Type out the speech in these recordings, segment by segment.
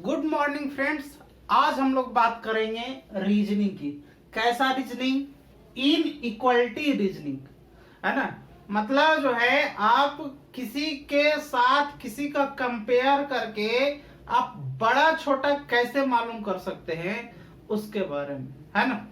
Good morning friends. आज हम लोग बात करेंगे रीजनिंग की। कैसा रीजनिंग? इन इक्वलिटी रीजनिंग, है ना। मतलब जो है आप किसी के साथ किसी का कंपेयर करके आप बड़ा छोटा कैसे मालूम कर सकते हैं उसके बारे में, है ना।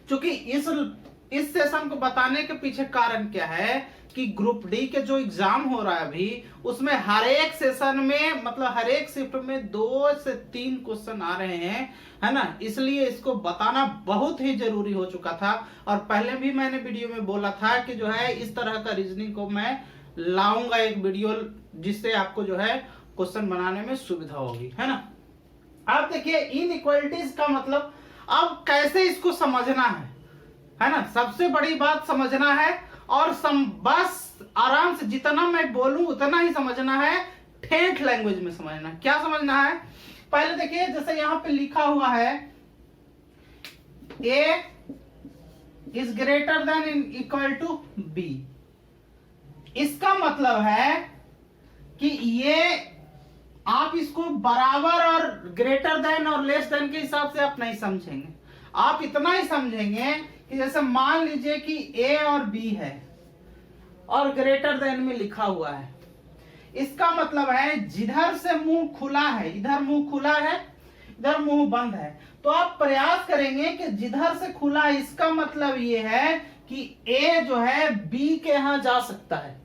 क्योंकि इस सेशन को बताने के पीछे कारण क्या है कि ग्रुप डी के जो एग्जाम हो रहा है अभी, उसमें हर एक सेशन में मतलब हर एक शिफ्ट में 2 से 3 क्वेश्चन आ रहे हैं, है ना। इसलिए इसको बताना बहुत ही जरूरी हो चुका था। और पहले भी मैंने वीडियो में बोला था कि जो है इस तरह का रीजनिंग को मैं लाऊंगा एक वीडियो, जिससे आपको जो है क्वेश्चन बनाने में सुविधा होगी, है ना। आप देखिए इनइक्वालिटीज का मतलब अब कैसे इसको समझना है ना। सबसे बड़ी बात समझना है और बस आराम से जितना मैं बोलूं उतना ही समझना है, ठेठ लैंग्वेज में समझना। क्या समझना है? पहले देखिए जैसे यहां पे लिखा हुआ है a is greater than equal to b। इसका मतलब है कि ये आप इसको बराबर और ग्रेटर देन और लेस देन के हिसाब से आप नहीं समझेंगे। आप इतना ही समझेंगे कि जैसे मान लीजिए कि a और b है और ग्रेटर देन में लिखा हुआ है। इसका मतलब है जिधर से मुंह खुला है, इधर मुंह खुला है, इधर मुंह बंद है, तो आप प्रयास करेंगे कि जिधर से खुला है, इसका मतलब ये है कि a जो है b के यहां जा सकता है।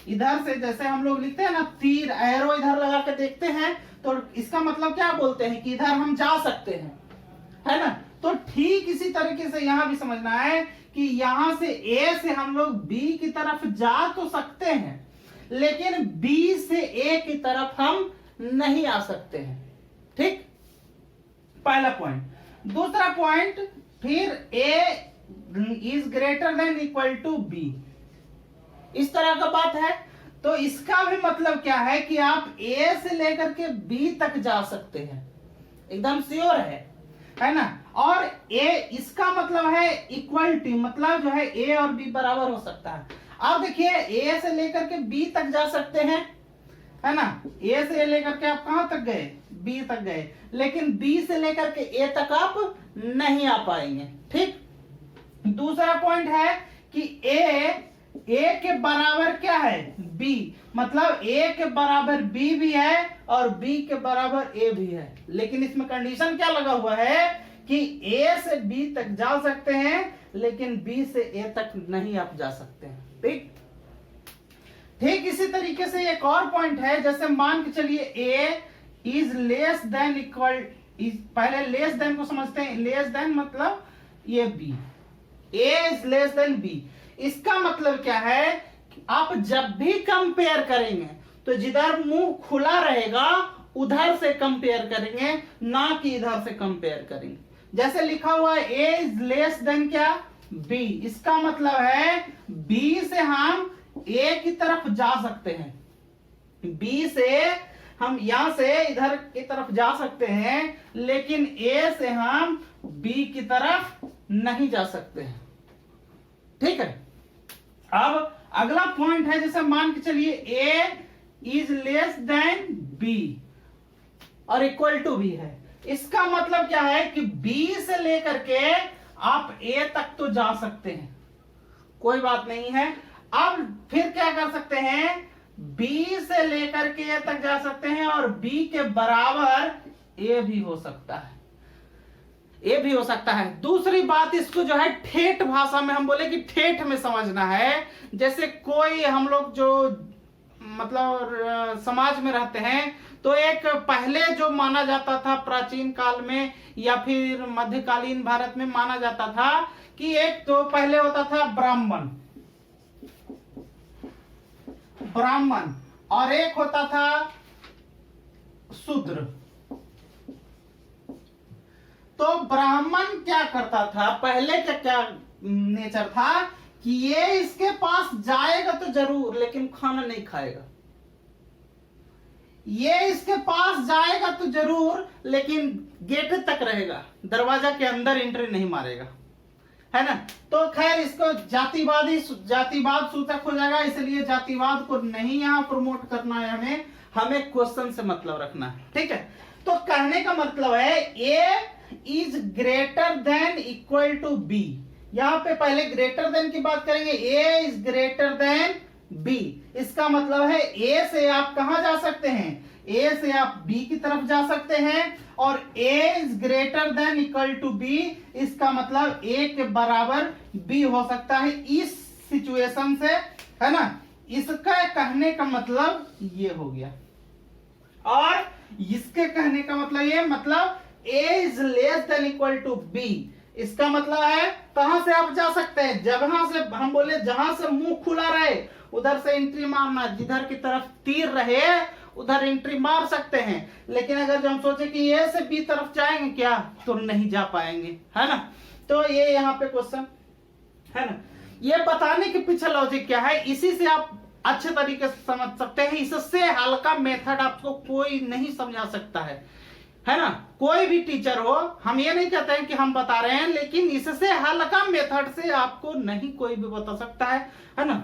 इधर से जैसे हम लोग लिखते हैं ना, तीर एरो इधर लगा के देखते हैं, तो इसका मतलब क्या बोलते हैं कि इधर हम जा सकते हैं, है ना। तो ठीक इसी तरीके से यहां भी समझना है कि यहां से A से हम लोग B की तरफ जा तो सकते हैं, लेकिन B से A की तरफ हम नहीं आ सकते हैं। ठीक, पहला पॉइंट। दूसरा पॉइंट, फिर A is greater than equal to B, इस तरह का बात है। तो इसका भी मतलब क्या है कि आप A से लेकर के B तक जा सकते हैं, एकदम श्योर है ना। और A इसका मतलब है इक्वलिटी, मतलब जो है A और B बराबर हो सकता है। आप देखिए A से लेकर के B तक जा सकते हैं, है ना। A से लेकर के आप कहां तक गए? B तक गए, लेकिन B से लेकर के A तक आप नहीं आ पाएंगे। ठीक, दूसरा पॉइंट है कि A के बराबर क्या है? B, मतलब A के बराबर B भी है और B के बराबर A भी है, लेकिन इसमें कंडीशन क्या लगा हुआ है कि A से B तक जा सकते हैं, लेकिन B से A तक नहीं आप जा सकते हैं। ठीक, ठीक इसी तरीके से एक और पॉइंट है। जैसे मान के चलिए A is less than equal, पहले लेस देन को समझते हैं। लेस देन मतलब ये B, A is less then B। इसका मतलब क्या है कि आप जब भी कंपेयर करेंगे तो जिधर मुंह खुला रहेगा उधर से कंपेयर करेंगे, ना कि इधर से कंपेयर करेंगे। जैसे लिखा हुआ है A इज लेस देन क्या? B। इसका मतलब है B से हम A की तरफ जा सकते हैं, B से हम यहां से इधर की तरफ जा सकते हैं, लेकिन A से हम B की तरफ नहीं जा सकते हैं। ठीक है, अब अगला पॉइंट है, जैसे मान के चलिए A is less then B और इक्वल टू B है। इसका मतलब क्या है कि B से लेकर के आप A तक तो जा सकते हैं, कोई बात नहीं है। अब फिर क्या कर सकते हैं? B से लेकर के A तक जा सकते हैं और B के बराबर A भी हो सकता है, ये भी हो सकता है। दूसरी बात, इसको जो है ठेठ भाषा में हम बोले कि ठेठ में समझना है। जैसे कोई हम लोग जो मतलब समाज में रहते हैं, तो एक पहले जो माना जाता था प्राचीन काल में या फिर मध्यकालीन भारत में माना जाता था कि एक तो पहले होता था ब्राह्मण, ब्राह्मण, और एक होता था शूद्र। तो ब्राह्मण क्या करता था पहले, क्या नेचर था कि ये इसके पास जाएगा तो जरूर, लेकिन खाना नहीं खाएगा। ये इसके पास जाएगा तो जरूर, लेकिन गेट तक रहेगा, दरवाजा के अंदर एंट्री नहीं मारेगा, है ना। तो खैर इसको जातिवाद सूचक हो जाएगा, इसलिए जातिवाद को नहीं यहां प्रमोट करना है हमें क्वेश्चन से मतलब रखना है। ठीक है, तो कहने का मतलब है A is greater than equal to B. यहां पे पहले ग्रेटर देन की बात करेंगे, A is greater than B. इसका मतलब है ए से आप कहां जा सकते हैं, ए से आप बी की तरफ जा सकते हैं, और A is greater than equal to B, इसका मतलब ए के बराबर बी हो सकता है इस सिचुएशन से, है ना। इसका कहने का मतलब ये हो गया, और इसके कहने का मतलब ये, मतलब a is less than equal to b। इसका मतलब है कहां से आप जा सकते हैं, जहां से हम बोले जहां से मुंह खुला रहे उधर से एंट्री मारना, जिधर की तरफ तीर रहे उधर एंट्री मार सकते हैं। लेकिन अगर जो हम सोचे कि a से b तरफ जाएंगे क्या, तो नहीं जा पाएंगे, है ना। तो ये यहाँ पे क्वेश्चन है ना, ये बताने के पीछे लॉजिक क्या है, इसी से आप अच्छे तरीके से समझ सकते हैं। इससे हल्का मेथड आपको कोई नहीं समझा सकता है ना। कोई भी टीचर हो, हम ये नहीं कहते हैं कि हम बता रहे हैं, लेकिन इससे हल्का मेथड से आपको नहीं कोई भी बता सकता है ना।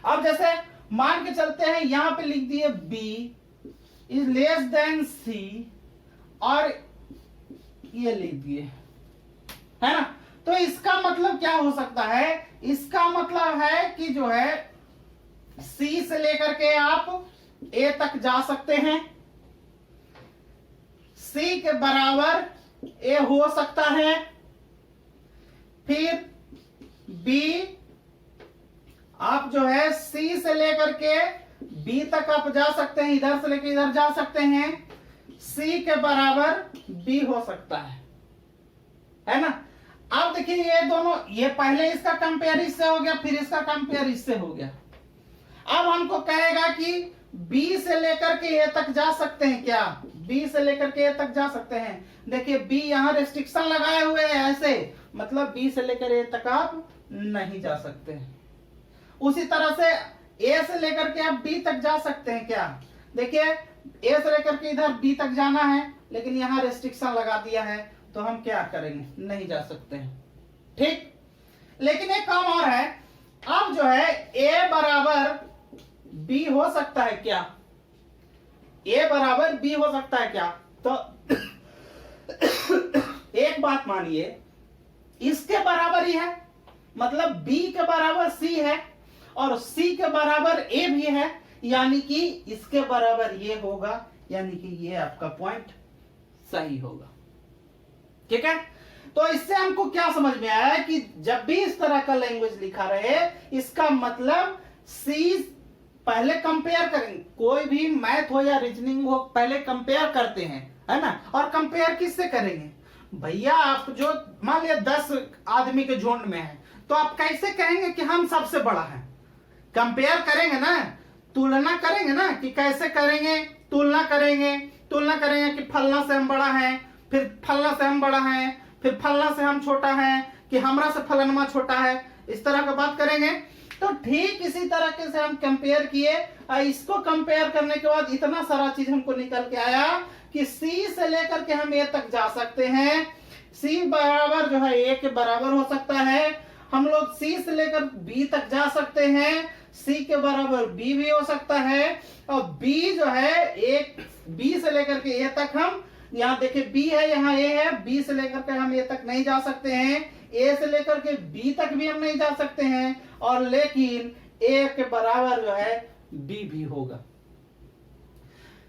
अब जैसे मान के चलते हैं, यहां पे लिख दिए b is less than c, और ये लिख दिए, है ना। तो इसका मतलब क्या हो सकता है, इसका मतलब है कि जो है C से लेकर के आप A तक जा सकते हैं, C के बराबर A हो सकता है, फिर B आप जो है C से लेकर के B तक आप जा सकते हैं, इधर से लेकर इधर जा सकते हैं, C के बराबर B हो सकता है ना। अब देखिए ये दोनों, ये पहले इसका कंपेयर इससे हो गया, फिर इसका कंपेयर इससे हो गया। अब हमको कहेगा कि B से लेकर के A तक जा सकते हैं क्या, B से लेकर के A तक जा सकते हैं। देखिए B यहां रेस्ट्रिक्शन लगाए हुए हैं ऐसे, मतलब B से लेकर A तक आप नहीं जा सकते हैं। उसी तरह से A से लेकर के आप B तक जा सकते हैं क्या, देखिए A से लेकर के इधर B तक जाना है, लेकिन यहां रेस्ट्रिक्शन लगा दिया है, तो हम क्या करेंगे, नहीं जा सकते हैं, ठीक। लेकिन एक काम और है, अब जो है A बराबर B हो सकता है क्या, A बराबर B हो सकता है क्या। तो एक बात मानिए, इसके बराबर ही है, मतलब B के बराबर C है और C के बराबर A भी है, यानी कि इसके बराबर ये होगा, यानी कि ये आपका पॉइंट सही होगा, ठीक है। तो इससे हमको क्या समझ में आया कि जब भी इस तरह का लैंग्वेज लिखा रहे, इसका मतलब C पहले कंपेयर करेंगे, कोई भी मैथ हो या रीजनिंग हो पहले कंपेयर करते हैं, है ना। और कंपेयर किससे करेंगे भैया, आप जो मान लिया 10 आदमी के झुंड में है, तो आप कैसे कहेंगे कि हम सबसे बड़ा है, कंपेयर करेंगे ना, तुलना करेंगे ना, कि कैसे करेंगे, तुलना करेंगे कि फलना से हम बड़ा है, फिर फलना से हम बड़ा है, फिर फलना से हम छोटा है, कि हमरा से फलनमा छोटा है, इस तरह का बात करेंगे। तो ठीक इसी तरह से हम कंपेयर किए, इसको कंपेयर करने के बाद इतना सारा चीज हमको निकल के आया कि C से लेकर के हम A तक जा सकते हैं, C बराबर जो है A के बराबर हो सकता है, हम लोग C से लेकर B तक जा सकते हैं, C के बराबर B भी हो सकता है, और B जो है B से लेकर के A तक हम, यहाँ देखिए B है, यहाँ A है, B से लेकर के हम A तक नहीं जा सकते हैं, A से लेकर के B तक भी हम नहीं जा सकते हैं, और लेकिन A के बराबर जो है B भी होगा,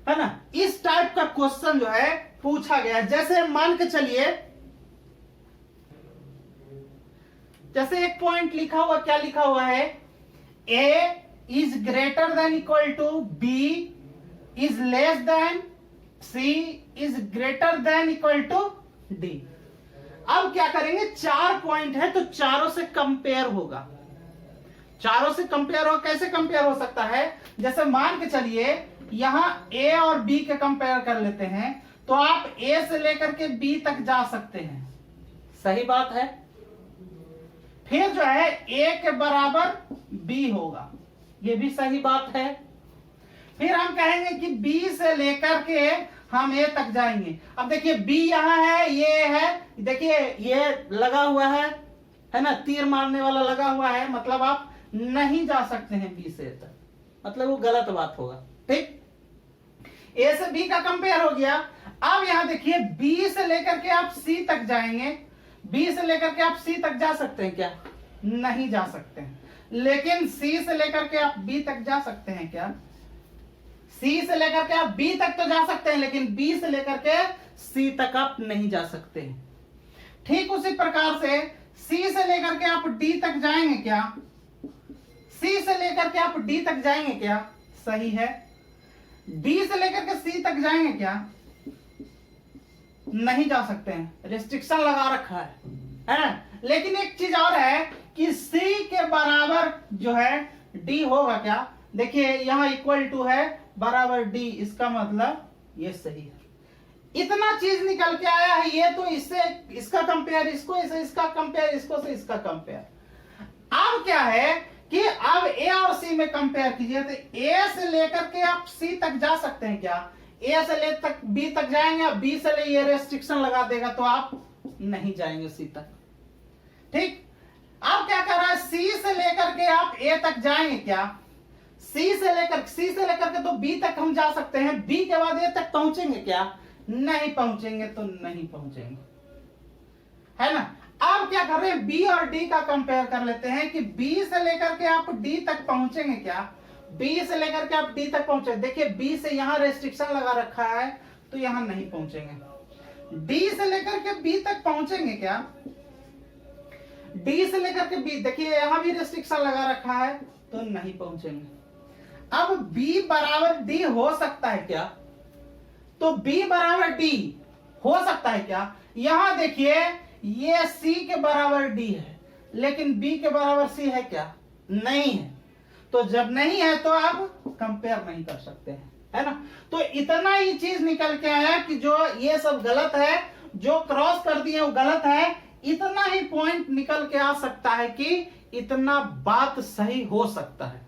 है ना। इस टाइप का क्वेश्चन जो है पूछा गया है। जैसे मान के चलिए, जैसे एक पॉइंट लिखा हुआ, क्या लिखा हुआ है, A is greater than equal to B is less than C is greater than equal to D। अब क्या करेंगे, 4 पॉइंट है, तो चारों से कंपेयर होगा, चारों से कंपेयर हो। कैसे कंपेयर हो सकता है, जैसे मान के चलिए यहां A और B के कंपेयर कर लेते हैं, तो आप A से लेकर के B तक जा सकते हैं, सही बात है। फिर जो है A के बराबर B होगा, ये भी सही बात है। फिर हम कहेंगे कि B से लेकर के हम A तक जाएंगे। अब देखिए B यहां है, ये है, देखिए ये लगा हुआ है ना, तीर मारने वाला लगा हुआ है, मतलब आप नहीं जा सकते हैं B से A तक, मतलब वो गलत बात होगा, ठीक। A से B का कंपेयर हो गया। अब यहां देखिए बी से लेकर के आप सी तक जाएंगे, बी से लेकर के आप सी तक जा सकते हैं क्या? नहीं जा सकते हैं। लेकिन सी से लेकर के आप बी तक जा सकते हैं क्या? सी से लेकर के आप बी तक तो जा सकते हैं, लेकिन बी से लेकर के सी तक आप नहीं जा सकते हैं। ठीक उसी प्रकार से सी से लेकर के आप डी तक जाएंगे क्या? सी से लेकर के आप डी तक जाएंगे क्या? सही है। डी से लेकर के सी तक जाएंगे क्या? नहीं जा सकते हैं, रिस्ट्रिक्शन लगा रखा है। लेकिन एक चीज और है कि सी के बराबर जो है डी होगा क्या? देखिए यहां इक्वल टू है बराबर डी, इसका मतलब ये सही है। इतना चीज निकल के आया है, ये तो इससे इसका कंपेयर, इसको इसका कंपेयर, इसको से इसका कंपेयर। अब क्या है कि अब ए और सी में कंपेयर कीजिए, तो ए से लेकर के आप सी तक जा सकते हैं क्या? ए से ले तक बी तक जाएंगे, बी से ले ये रेस्ट्रिक्शन लगा देगा तो आप नहीं जाएंगे सी तक। ठीक, अब क्या कर रहा है, सी से लेकर के आप ए तक जाएंगे क्या? सी से लेकर के तो बी तक हम जा सकते हैं, बी के बाद ए तक पहुंचेंगे क्या? नहीं पहुंचेंगे, तो नहीं पहुंचेंगे, है ना। अब क्या कर रहे हैं, बी और डी का कंपेयर कर लेते हैं कि बी से लेकर के आप डी तक पहुंचेंगे क्या? बी से लेकर के आप डी तक पहुंचे, देखिए बी से यहां रेस्ट्रिक्शन लगा रखा है तो यहां नहीं पहुंचेंगे। डी से लेकर के बी तक पहुंचेंगे क्या? डी से लेकर के बी, देखिए यहां भी रेस्ट्रिक्शन लगा रखा है तो नहीं पहुंचेंगे। अब बी बराबर डी हो सकता है क्या? तो बी बराबर डी हो सकता है क्या? यहां देखिए ये सी के बराबर डी है, लेकिन बी के बराबर सी है क्या? नहीं है। तो जब नहीं है तो आप कंपेयर नहीं कर सकते हैं, है ना। तो इतना ही चीज निकल के आया कि जो ये सब गलत है, जो क्रॉस कर दिए वो गलत है। इतना ही पॉइंट निकल के आ सकता है कि इतना बात सही हो सकता है।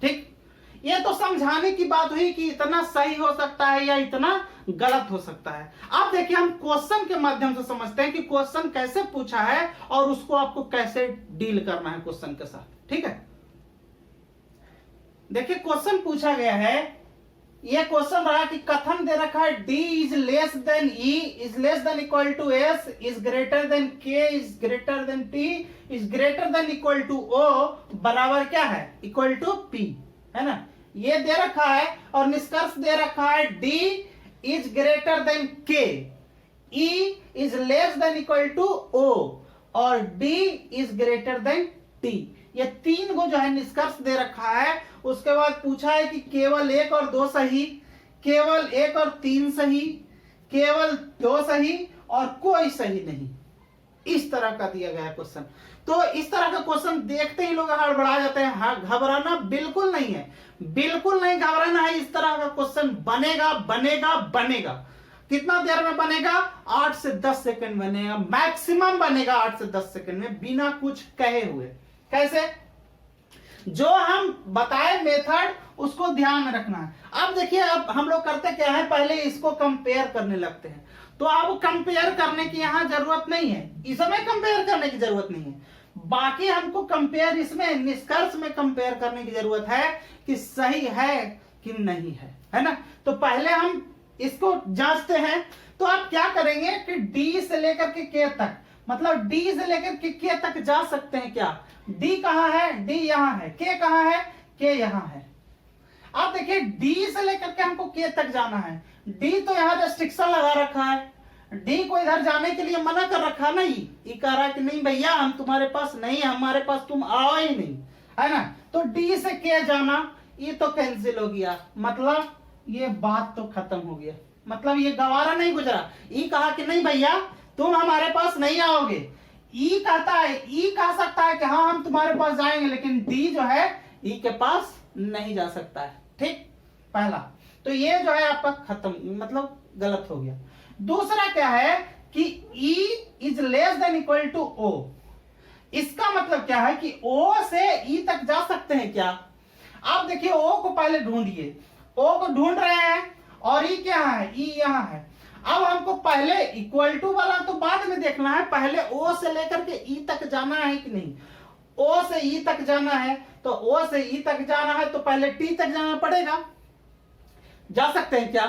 ठीक, ये तो समझाने की बात हुई कि इतना सही हो सकता है या इतना गलत हो सकता है। अब देखिए हम क्वेश्चन के माध्यम से समझते हैं कि क्वेश्चन कैसे पूछा है और उसको आपको कैसे डील करना है क्वेश्चन के साथ। ठीक है, देखिए क्वेश्चन पूछा गया है, यह क्वेश्चन रहा कि कथन दे रखा है d is less than e is less than equal to s is greater than k is greater than t is greater than equal to o बराबर क्या है? इक्वल टू p, है ना। ये दे रखा है और निष्कर्ष दे रखा है d is greater than k, e is less than equal to o और d is greater than t। ये तीन को जो है निष्कर्ष दे रखा है। उसके बाद पूछा है कि केवल 1 और 2 सही, केवल 1 और 3 सही, केवल 2 सही और कोई सही नहीं। इस तरह का दिया गया क्वेश्चन। तो इस तरह का क्वेश्चन देखते ही लोग हड़बड़ा जाते हैं। घबराना बिल्कुल नहीं है, बिल्कुल नहीं घबराना है। इस तरह का क्वेश्चन बनेगा बनेगा बनेगा। कितना देर में बनेगा? 8 से 10 सेकंड बनेगा, मैक्सिमम बनेगा 8 से 10 सेकंड में, बिना कुछ कहे हुए। कैसे? जो हम बताए मेथड उसको ध्यान में रखना है। अब देखिए अब हम लोग करते क्या है, पहले इसको कंपेयर करने लगते हैं। तो अब कंपेयर करने की यहां जरूरत नहीं है, इसमें कंपेयर करने की जरूरत नहीं है। बाकी हमको कंपेयर इसमें निष्कर्ष में कंपेयर करने की जरूरत है कि सही है कि नहीं है ना। तो पहले हम इसको जांचते हैं। तो आप क्या करेंगे कि डी से लेकर के के तक, मतलब डी से लेकर के तक जा सकते हैं क्या? डी कहां है? डी यहां है। के कहां है? के यहां है। अब देखिए डी से लेकर के हमको के तक जाना है। डी तो यहां रेस्ट्रिक्शन लगा रखा है, डी को इधर जाने के लिए मना कर रखा ना। ये कह रहा है कि नहीं भैया हम तुम्हारे पास नहीं है, हमारे पास तुम आओ ही नहीं, है ना। तो डी से के जाना ये तो कैंसिल हो गया, मतलब ये बात तो खत्म हो गया, मतलब ये गवारा नहीं गुजरा। ई कहा कि नहीं भैया तुम हमारे पास नहीं आओगे। ई कहता है, ई कह सकता है कि हाँ हम तुम्हारे पास जाएंगे, लेकिन डी जो है ई के पास नहीं जा सकता है। ठीक, पहला तो ये जो है आपका खत्म, मतलब गलत हो गया। दूसरा क्या है कि E is less than equal to O। इसका मतलब क्या है कि O से E तक जा सकते हैं क्या? आप देखिए O को पहले ढूंढिए, O को ढूंढ रहे हैं और E क्या है? E यहां है। अब हमको पहले इक्वल टू वाला तो बाद में देखना है, पहले O से लेकर के E तक जाना है कि नहीं। O से E तक जाना है, तो O से E तक जाना है तो पहले T तक जाना पड़ेगा। जा सकते हैं क्या?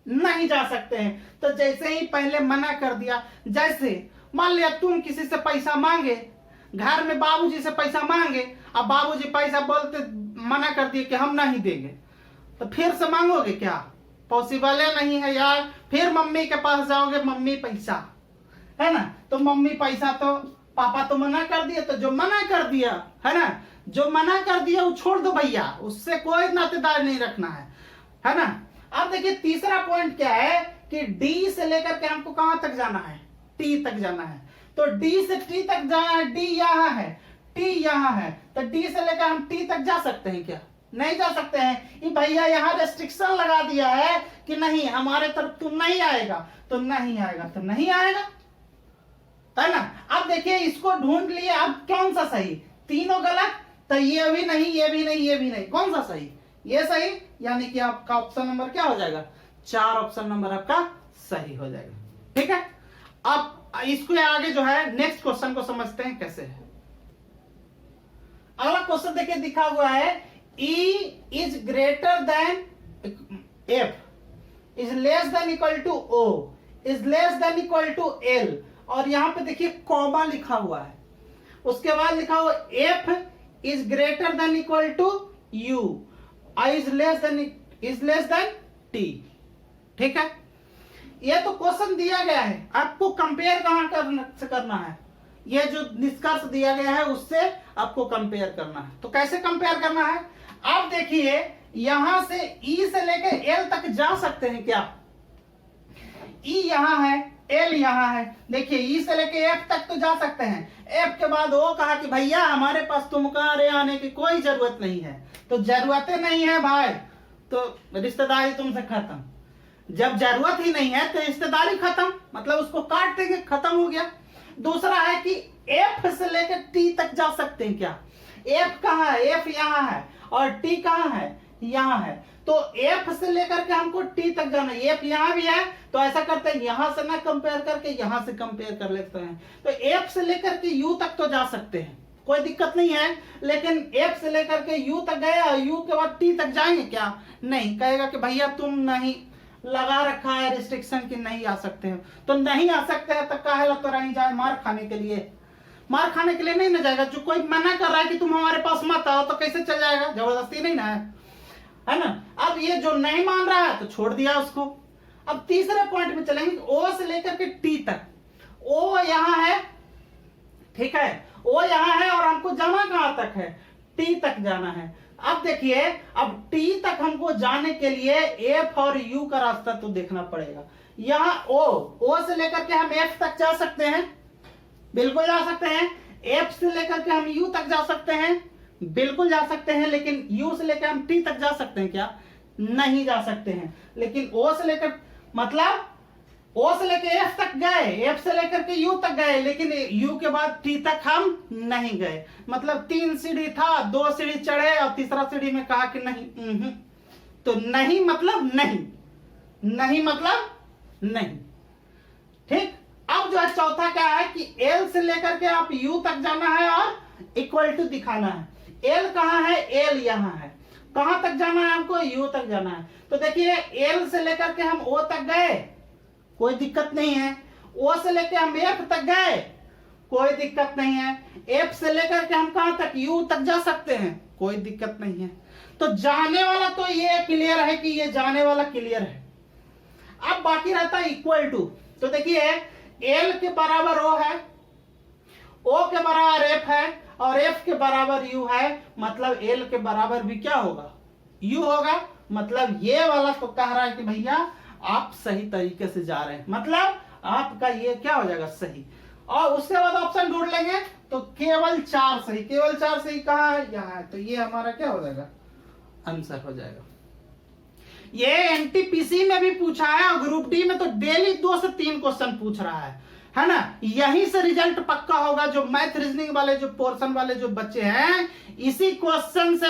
नहीं जा सकते हैं। तो जैसे ही पहले मना कर दिया, जैसे मान लिया तुम किसी से पैसा मांगे, घर में बाबूजी से पैसा मांगे, अब बाबूजी पैसा बोलते मना कर दिए कि हम नहीं देंगे, तो फिर से मांगोगे क्या? पॉसिबल नहीं है यार। फिर मम्मी के पास जाओगे, मम्मी पैसा, है ना, तो मम्मी पैसा, तो पापा तो मना कर दिया, तो जो मना कर दिया है ना, जो मना कर दिया वो छोड़ दो भैया, उससे कोई नातेदार नहीं रखना है ना। अब देखिए तीसरा पॉइंट क्या है कि डी से लेकर के हमको कहां तक जाना है? टी तक जाना है। तो डी से टी तक जाना है, डी यहाँ है, टी यहाँ है, तो डी से लेकर हम टी तक जा सकते हैं क्या? नहीं जा सकते हैं। ये भैया यहाँ रेस्ट्रिक्शन लगा दिया है कि नहीं, हमारे तरफ तुम नहीं आएगा, तो नहीं आएगा, तो नहीं आएगा, है ना। अब देखिए इसको ढूंढ लिए, अब कौन सा सही? तीनों गलत, तो ये भी नहीं, ये भी नहीं, ये भी नहीं, कौन सा सही? ये सही, यानी कि आपका ऑप्शन नंबर क्या हो जाएगा? 4 ऑप्शन नंबर आपका सही हो जाएगा। ठीक है, अब इसको आगे जो है नेक्स्ट क्वेश्चन को समझते हैं कैसे है। अगला क्वेश्चन देखिए दिखा हुआ है, E is greater than F, is less than equal to O, is less than equal to L, और यहां पे देखिए कॉमा लिखा हुआ है, उसके बाद लिखा हुआ F is greater than equal to U, I is less than T। ठीक है, ये तो क्वेश्चन दिया गया है, आपको कंपेयर कहां करना है? ये जो निष्कर्ष दिया गया है उससे आपको कंपेयर करना है। तो कैसे कंपेयर करना है? अब देखिए यहां से E से लेकर L तक जा सकते हैं क्या? E यहां है, L यहां है, देखिए E से लेकर F तक तो जा सकते हैं। F के बाद वो कहा कि भैया हमारे पास तुम्हारे आने की कोई जरूरत नहीं है, तो जरूरतें नहीं है भाई, तो रिश्तेदारी तुमसे खत्म। जब जरूरत ही नहीं है तो रिश्तेदारी खत्म, मतलब उसको काट देंगे, खत्म हो गया। दूसरा है कि F से लेकर T तक जा सकते हैं क्या? F कहाँ है? F यहाँ है, और T कहाँ है? यहाँ है। तो F से लेकर के हमको T तक जाना है, F यहाँ भी है, तो ऐसा करते हैं यहां से ना कंपेयर करके यहां से कंपेयर कर लेते हैं। तो F से लेकर के U तक तो जा सकते हैं, कोई दिक्कत नहीं है, लेकिन F से लेकर के U तक गए और U के बाद T तक जाएंगे क्या? नहीं, कहेगा कि भैया तुम नहीं, लगा रखा है रिस्ट्रिक्शन कि नहीं आ सकते हैं, तो नहीं आ सकते हैं, तो काहे तो रही जाए मार खाने के लिए? मार खाने के लिए नहीं ना जाएगा। जो कोई मना कर रहा है कि तुम हमारे पास मत आओ, तो कैसे चल जाएगा? जबरदस्ती नहीं ना है ना। अब ये जो नहीं मान रहा है तो छोड़ दिया उसको। अब तीसरे पॉइंट में चलेंगे, O से लेकर के T तक। O यहाँ है, ठीक है, O यहाँ है, और हमको जाना कहां तक है? T तक जाना है। अब देखिए, अब T तक हमको जाने के लिए F और U का रास्ता तो देखना पड़ेगा। यहाँ O से लेकर के हम F तक जा सकते हैं, बिल्कुल जा सकते हैं। F से लेकर के हम U तक जा सकते हैं, बिल्कुल जा सकते हैं। लेकिन U से लेकर हम T तक जा सकते हैं क्या? नहीं जा सकते हैं। लेकिन O से लेकर, मतलब O से लेकर F तक गए, F से लेकर के U तक गए, लेकिन U के बाद T तक हम नहीं गए। मतलब 3 सीढ़ी था, 2 सीढ़ी चढ़े और तीसरा सीढ़ी में कहा कि नहीं। तो नहीं मतलब नहीं, नहीं मतलब नहीं। ठीक, अब जो है चौथा क्या है कि L से लेकर के आप U तक जाना है और इक्वल टू दिखाना है। L कहाँ है? L यहाँ है। कहां तक जाना है हमको? U तक जाना है। तो देखिए L से लेकर के हम O तक गए, कोई दिक्कत नहीं है। O से लेकर हम F तक गए, कोई दिक्कत नहीं है। F से लेकर के हम कहां तक? U तक जा सकते हैं, कोई दिक्कत नहीं है। तो जाने वाला तो ये क्लियर है कि ये जाने वाला क्लियर है। अब बाकी रहता है इक्वल टू। तो देखिए L के बराबर O है, O के बराबर F है, और F के बराबर U है, मतलब L के बराबर भी क्या होगा? U होगा। मतलब ये वाला तो कह रहा है कि भैया आप सही तरीके से जा रहे हैं, मतलब आपका ये क्या हो जाएगा? सही। और उसके बाद ऑप्शन ढूंढ लेंगे तो केवल 4 सही, केवल 4 सही कहाँ है? यहाँ है। तो ये हमारा क्या हो जाएगा? आंसर हो जाएगा। ये एनटीपीसी में भी पूछा है और ग्रुप डी में तो डेली 2 से 3 क्वेश्चन पूछ रहा है ना। यहीं से रिजल्ट पक्का होगा। जो मैथ रीजनिंग वाले, जो पोर्शन वाले जो बच्चे हैं, इसी क्वेश्चन से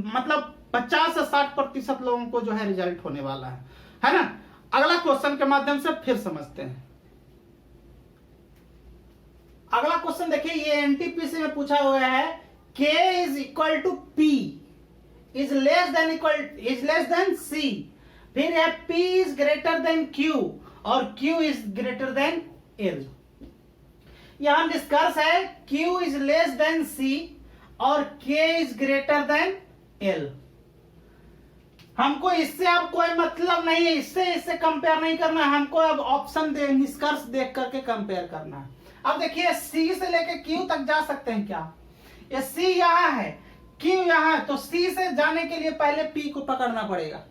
मतलब 50 से 60% लोगों को जो है रिजल्ट होने वाला है ना। अगला क्वेश्चन के माध्यम से फिर समझते हैं। अगला क्वेश्चन देखिए, ये एनटीपीसी में पूछा हुआ है, K is equal to P is less than C, फिर है P is greater than Q और Q is greater than L। यहां निष्कर्ष है Q is less than C और K is greater than L। हमको इससे अब कोई मतलब नहीं है, इससे कंपेयर नहीं करना है, हमको अब ऑप्शन निष्कर्ष देख करके कंपेयर करना है। अब देखिए C से लेके Q तक जा सकते हैं क्या? ये C यहां है, Q यहां है, तो C से जाने के लिए पहले P को पकड़ना पड़ेगा।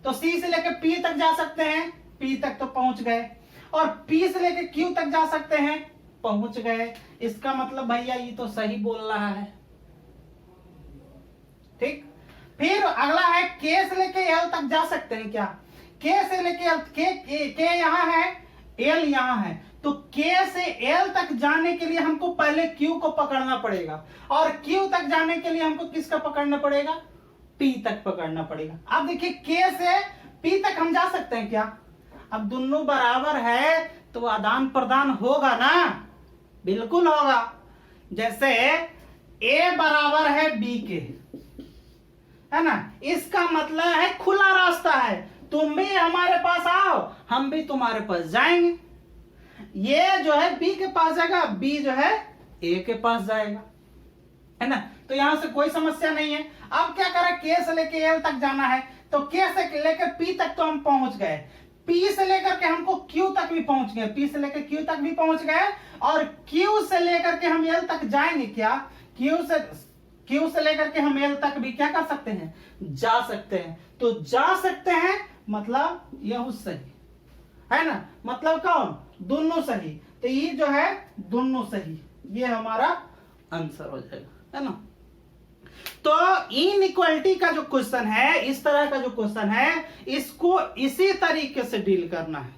तो C से लेके P तक जा सकते हैं, P तक तो पहुंच गए, और P से लेके Q तक जा सकते हैं, पहुंच गए। इसका मतलब भैया ये तो सही बोल रहा है, ठीक। फिर अगला है K से लेके L तक जा सकते हैं क्या? K से लेके L, K यहां है, L यहां है, तो K से L तक जाने के लिए हमको पहले Q को पकड़ना पड़ेगा, और Q तक जाने के लिए हमको किसका पकड़ना पड़ेगा? P तक पकड़ना पड़ेगा। अब देखिए K से P तक हम जा सकते हैं क्या? अब दोनों बराबर है तो आदान प्रदान होगा ना, बिल्कुल होगा। जैसे A बराबर है B के, है ना, इसका मतलब है खुला रास्ता है, तुम भी हमारे पास आओ, हम भी तुम्हारे पास जाएंगे। ये जो है B के पास जाएगा, B जो है A के पास जाएगा, है ना, तो यहां से कोई समस्या नहीं है। अब क्या करें, K से लेके L तक जाना है, तो K से लेकर P तक तो हम पहुंच गए, P से लेकर के हमको Q तक भी पहुंच गए, P से लेकर Q तक भी पहुंच गए, और Q से लेकर के हम L तक जाएंगे क्या? Q से लेकर के हम L तक भी क्या कर सकते हैं? जा सकते हैं। तो जा सकते हैं मतलब यह सही है ना, मतलब कौन? दोनों सही। तो ये जो है दोनों सही, ये हमारा आंसर हो जाएगा, है ना। तो इनइक्वालिटी का जो क्वेश्चन है, इस तरह का जो क्वेश्चन है, इसको इसी तरीके से डील करना है,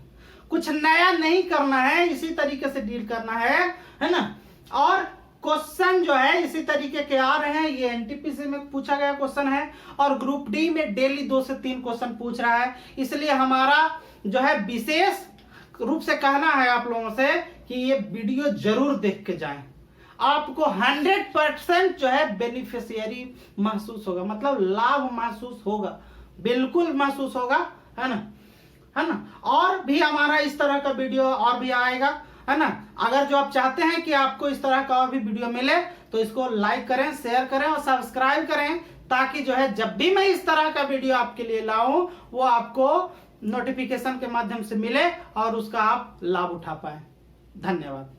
कुछ नया नहीं करना है, इसी तरीके से डील करना है ना। और क्वेश्चन जो है इसी तरीके के आ रहे हैं, ये एनटीपीसी में पूछा गया क्वेश्चन है, और ग्रुप डी में डेली 2 से 3 क्वेश्चन पूछ रहा है। इसलिए हमारा जो है विशेष रूप से कहना है आप लोगों से कि ये वीडियो जरूर देख के जाएं, आपको 100% जो है बेनिफिशियरी महसूस होगा, मतलब लाभ महसूस होगा, बिल्कुल महसूस होगा, है ना। और भी हमारा इस तरह का वीडियो और भी आएगा, है ना। अगर जो आप चाहते हैं कि आपको इस तरह का और भी वीडियो मिले तो इसको लाइक करें, शेयर करें और सब्सक्राइब करें, ताकि जो है जब भी मैं इस तरह का वीडियो आपके लिए लाऊं वो आपको नोटिफिकेशन के माध्यम से मिले और उसका आप लाभ उठा पाए। धन्यवाद।